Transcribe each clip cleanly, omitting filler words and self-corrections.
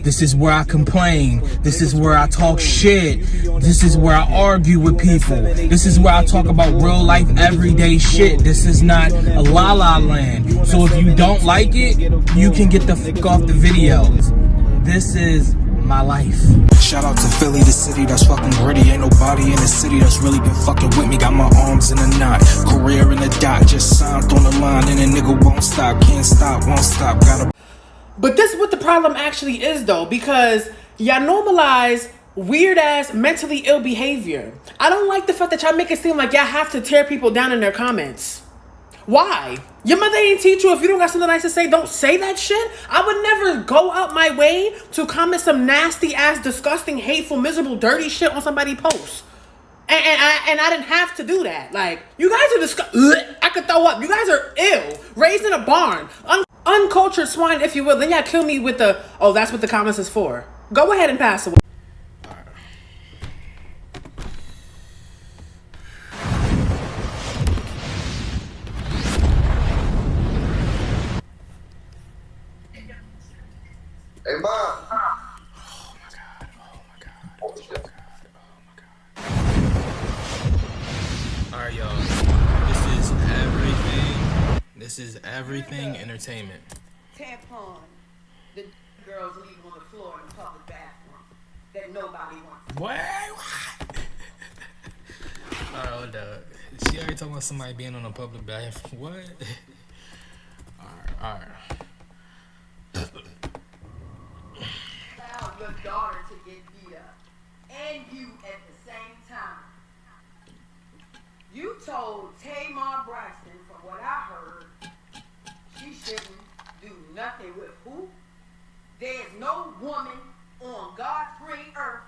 This is where I complain. This is where I talk shit. This is where I argue with people. This is where I talk about real life, everyday shit. This is not a la la land. So if you don't like it, you can get the fuck off the videos. This is my life. Shout out to Philly, the city that's fucking gritty. Ain't nobody in the city that's really been fucking with me. Got my arms in a knot, career in the dot. Just signed on the line and a nigga won't stop. Can't stop, won't stop. Gotta. But this is what the problem actually is, though, because y'all normalize weird-ass mentally ill behavior. I don't like the fact that y'all make it seem like y'all have to tear people down in their comments. Why? Your mother ain't teach you if you don't got something nice to say, don't say that shit? I would never go out my way to comment some nasty-ass, disgusting, hateful, miserable, dirty shit on somebody's post. And I didn't have to do that. Like, you guys are disgusting. I could throw up. You guys are ill. Raised in a barn. Uncultured swine, if you will. Then y'all kill me with the, oh, that's what the comments is for. Go ahead and pass away. Hey, Mom. Oh my God. Oh my God. Oh my God. Oh my God. Alright, y'all. This is everything entertainment. Tampon. The girls leave on the floor in the public bathroom that nobody wants. What? Alright, hold up. She already talking about somebody being on a public bathroom. What? Alright. Allow your daughter to get beat up. And you at the same time. You told Tamar Braxton, from what I heard, she shouldn't do nothing with who? There's no woman on God's green earth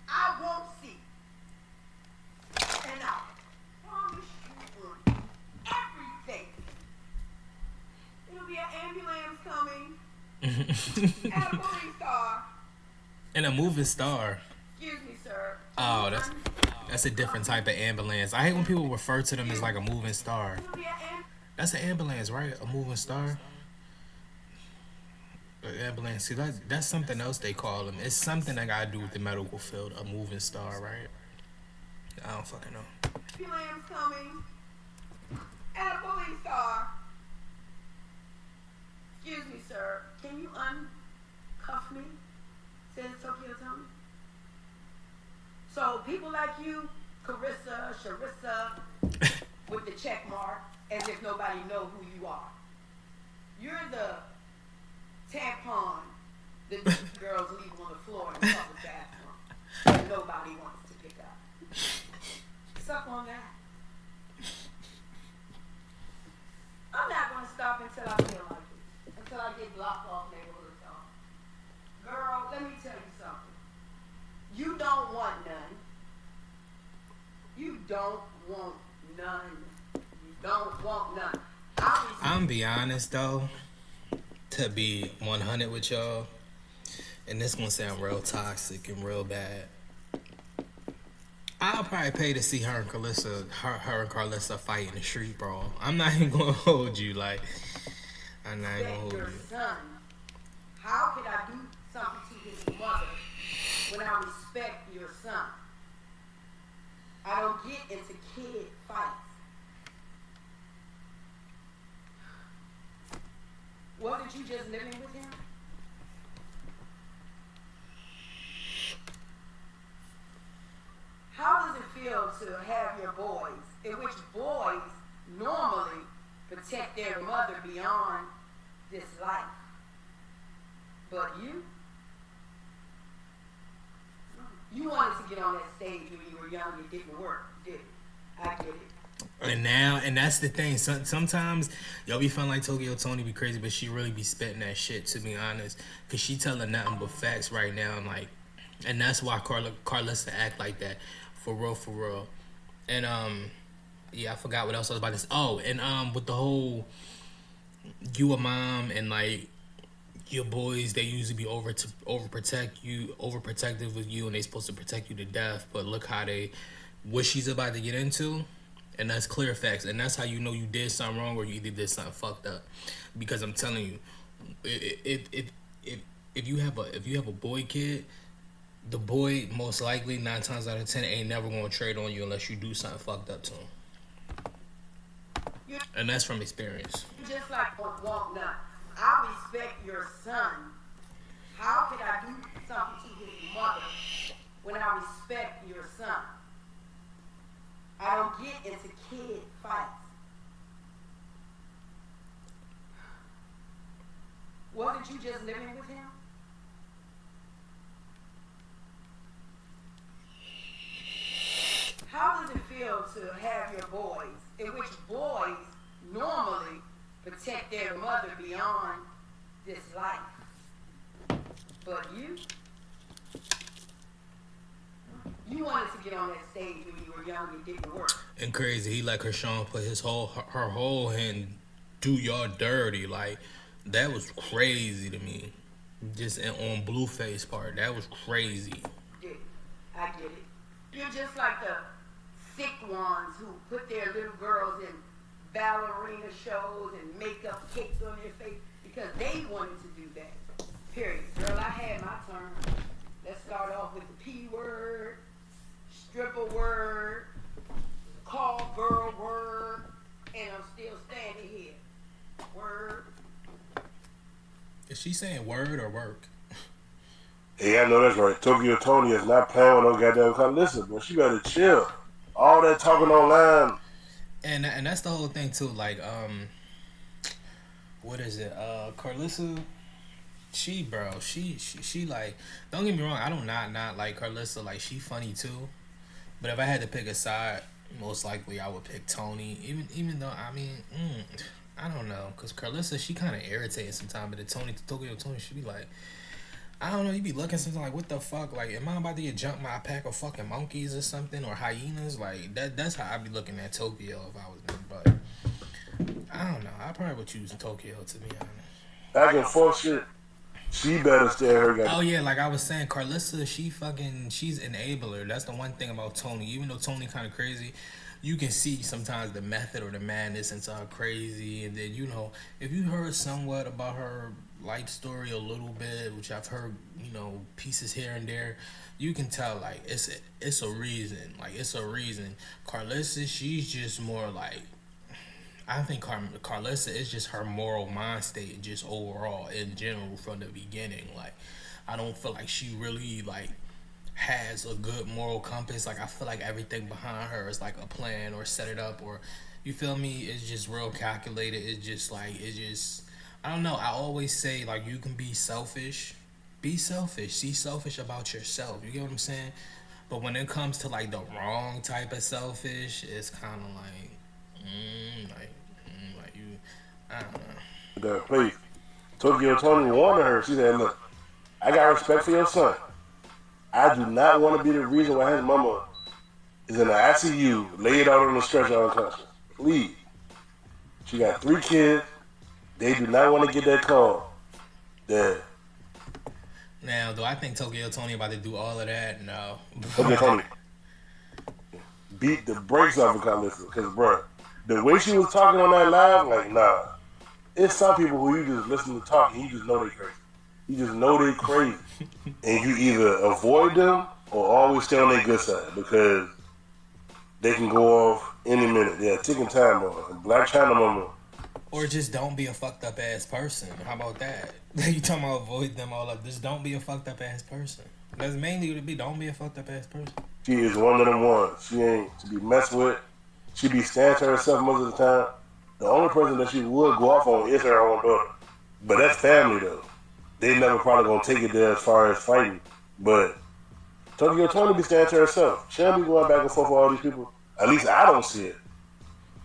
I won't see. And I promise you on everything. There'll be an ambulance coming. And a movie star. And a moving star. Excuse me, sir. Oh, that's a different type of ambulance. I hate when people refer to them as like a moving star. That's an ambulance, right? A moving star. An ambulance. See, that's something else they call them. It's something that gotta do with the medical field. A moving star, right? I don't fucking know. Ambulance coming. And a police star. Excuse me, sir. Can you uncuff me? Says Tokyo Toni. So people like you, Karissa, Sharissa, with the check mark, as if nobody know who you are. You're the tampon that these girls leave on the floor in the public bathroom that nobody wants to pick up. Suck on that. I'm not going to stop until I feel like it. Until I get blocked off neighborhood talk. Girl, let me tell you something. You don't want none. You don't want none. You don't want none. I'm be honest though, to be 100 with y'all, and this gonna sound real toxic and real bad. I'll probably pay to see her and Karissa fight in the street brawl. I'm not even gonna hold you, like, I'm not even gonna hold your you. Son. How could I do something to his mother when I respect your son? I don't get into kid fights. Wasn't you just living with him? How does it feel to have your boys, in which boys normally protect their mother beyond this life? But you wanted to get on that stage when you were young. It didn't work, did it? I get it. And that's the thing. Sometimes y'all be feeling like Tokyo Toni be crazy, but she really be spitting that shit, to be honest, cause she telling nothing but facts right now, and that's why Karissa act like that, for real. And yeah, I forgot what else I was about to say. Oh, and with the whole you a mom and like your boys, they usually be overprotective with you, and they supposed to protect you to death. But look how what she's about to get into, and that's clear facts, and that's how you know you did something wrong or you either did something fucked up. Because I'm telling you, if you have a boy kid, the boy most likely 9 times out of 10 ain't never gonna trade on you unless you do something fucked up to him. And that's from experience. Just like on walk now, I respect your son. How could I do something to his mother when I respect your son? I don't get into kid fights. Wasn't you just living with him? How does it feel to have your boys, in which boys normally protect their mother beyond this life? But you wanted to get on that stage when you were young and it didn't work. And crazy, he let Kershawn put her whole hand do y'all dirty. Like, that was crazy to me. Just on Blueface part, that was crazy. I get it. You're just like the sick ones who put their little girls in ballerina shows and makeup cakes on their face because they wanted to do that. Period. Girl, I had my turn. Let's start off with the P word, stripper word, call girl word, and I'm still standing here. Word. Is she saying word or work? Yeah, I know that's right. Tokyo Toni is not playing with no goddamn Karissa, bro. She better chill. All that talking online. And that's the whole thing too. Like, what is it? Karissa, she like, don't get me wrong, I don't not like Karissa. Like, she funny too. But if I had to pick a side, most likely I would pick Toni. Even though, I mean, I don't know, cause Karissa, she kind of irritating sometimes. But the Tokyo Toni, she be like, I don't know, you be looking something like, what the fuck? Like, am I about to get jumped by a pack of fucking monkeys or something, or hyenas? Like, that's how I be looking at Tokyo if I was them. But I don't know, I probably would choose Tokyo, to be honest. Back and forth shit. She better stay her goddamn. Oh yeah, like I was saying, Karissa, she's enabler. That's the one thing about Toni. Even though Toni kind of crazy, you can see sometimes the method or the madness into her crazy. And then, you know, if you heard somewhat about her life story a little bit, which I've heard, you know, pieces here and there, you can tell, like, it's a reason. Like, it's a reason. Karissa, she's just more like, I think Karissa is just her moral mind state, just overall, in general, from the beginning. Like, I don't feel like she really, like, has a good moral compass. Like, I feel like everything behind her is like a plan or set it up, or, you feel me, it's just real calculated. It's just like, I don't know, I always say, like, you can be selfish, see selfish about yourself, you get what I'm saying? But when it comes to, like, the wrong type of selfish, it's kind of like, like you, I don't know. Please. Tokyo Toni warned her. She said, look, I got respect for your son. I do not want to be the reason why his mama is in the ICU, laid out on the stretcher unconscious. Please. She got 3 kids. They do not want to get that call. That. Now, do I think Tokyo Toni about to do all of that? No. Tokyo Toni beat the brakes off of Karissa, because, bro, the way she was talking on that live, like, nah. It's some people who you just listen to talk and you just know they crazy. You just know they crazy. And you either avoid them or always stay on their good side, because they can go off any minute. Yeah, ticking time bomb. Black China mama. Or just don't be a fucked up ass person. How about that? You talking about avoid them all up. Just don't be a fucked up ass person. That's mainly what it be. Don't be a fucked up ass person. She is one of them ones. She ain't to be messed with. She be standing to herself most of the time. The only person that she would go off on is her own daughter. But that's family though. They never probably gonna take it there as far as fighting. But Tokyo Toni be standing to herself. She don't be going back and forth with all these people. At least I don't see it.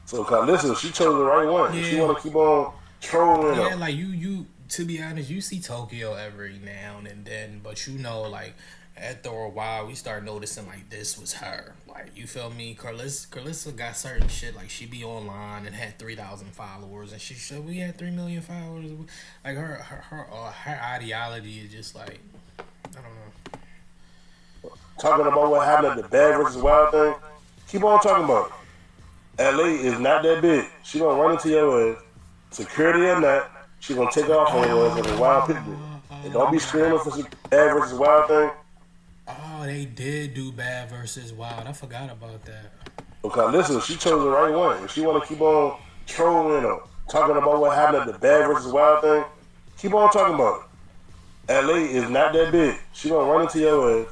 So Karissa, she chose the right one. Yeah. She wanna keep on trolling. Yeah, like you to be honest, you see Tokyo every now and then, but you know, like, after a while, we start noticing, like, this was her. Like, you feel me? Karissa got certain shit, like, she be online and had 3,000 followers, and she said we had 3 million followers. Like, her ideology is just like, I don't know. Talking about what happened at the Bad versus Wild thing, keep on talking about it. LA is not that big. She gonna run into your ass, security or not. She gonna take off on your ass like a wild pit bull. And don't be screaming for some Bad versus Wild thing. Oh, they did do Bad versus Wild. I forgot about that. Because listen, she chose the right one. If she want to keep on trolling or talking about what happened at the Bad versus Wild thing, keep on talking about it. LA is not that big. She gonna run into your ass,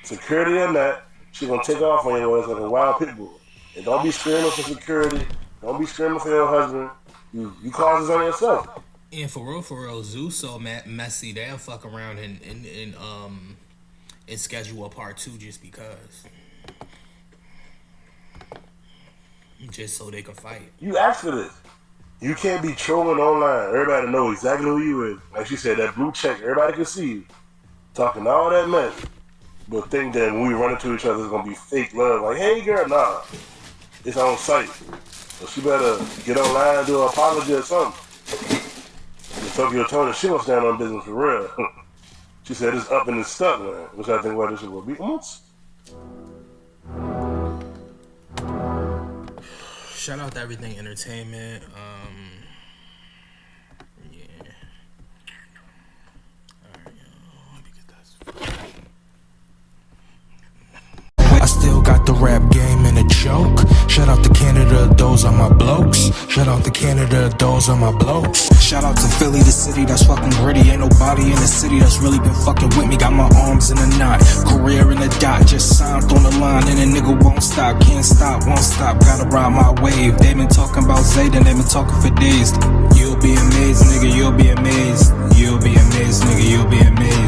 security or not. She gonna take off on your ass like a wild pit bull. And don't be screaming for security. Don't be screaming for your husband. You cause this on yourself. And for real, Zeus so messy. They'll fuck around and schedule a part 2 just because. Just so they can fight. You asked for this. You can't be trolling online. Everybody know exactly who you is. Like she said, that blue check, everybody can see you. Talking all that mess. But think that when we run into each other, it's going to be fake love. Like, hey, girl, nah. It's on site. So she better get online and do an apology or something. And Tokyo Toni, she gonna stand on business for real. She said it's up and it's stuck, man. Which I think what this will be. Shout out to Everything Entertainment. Yeah. Alright, let me get that. I still got the rap game in a choke. Shout out to Canada, those are my blokes. Shout out to Canada, those are my blokes. Shout out to Philly, the city that's fucking gritty. Ain't nobody in the city that's really been fucking with me. Got my arms in a knot, career in a dot. Just signed on the line and a nigga won't stop. Can't stop, won't stop, gotta ride my wave. They been talking about Zayden, they been talking for days. You'll be amazed, nigga, you'll be amazed. You'll be amazed, nigga, you'll be amazed.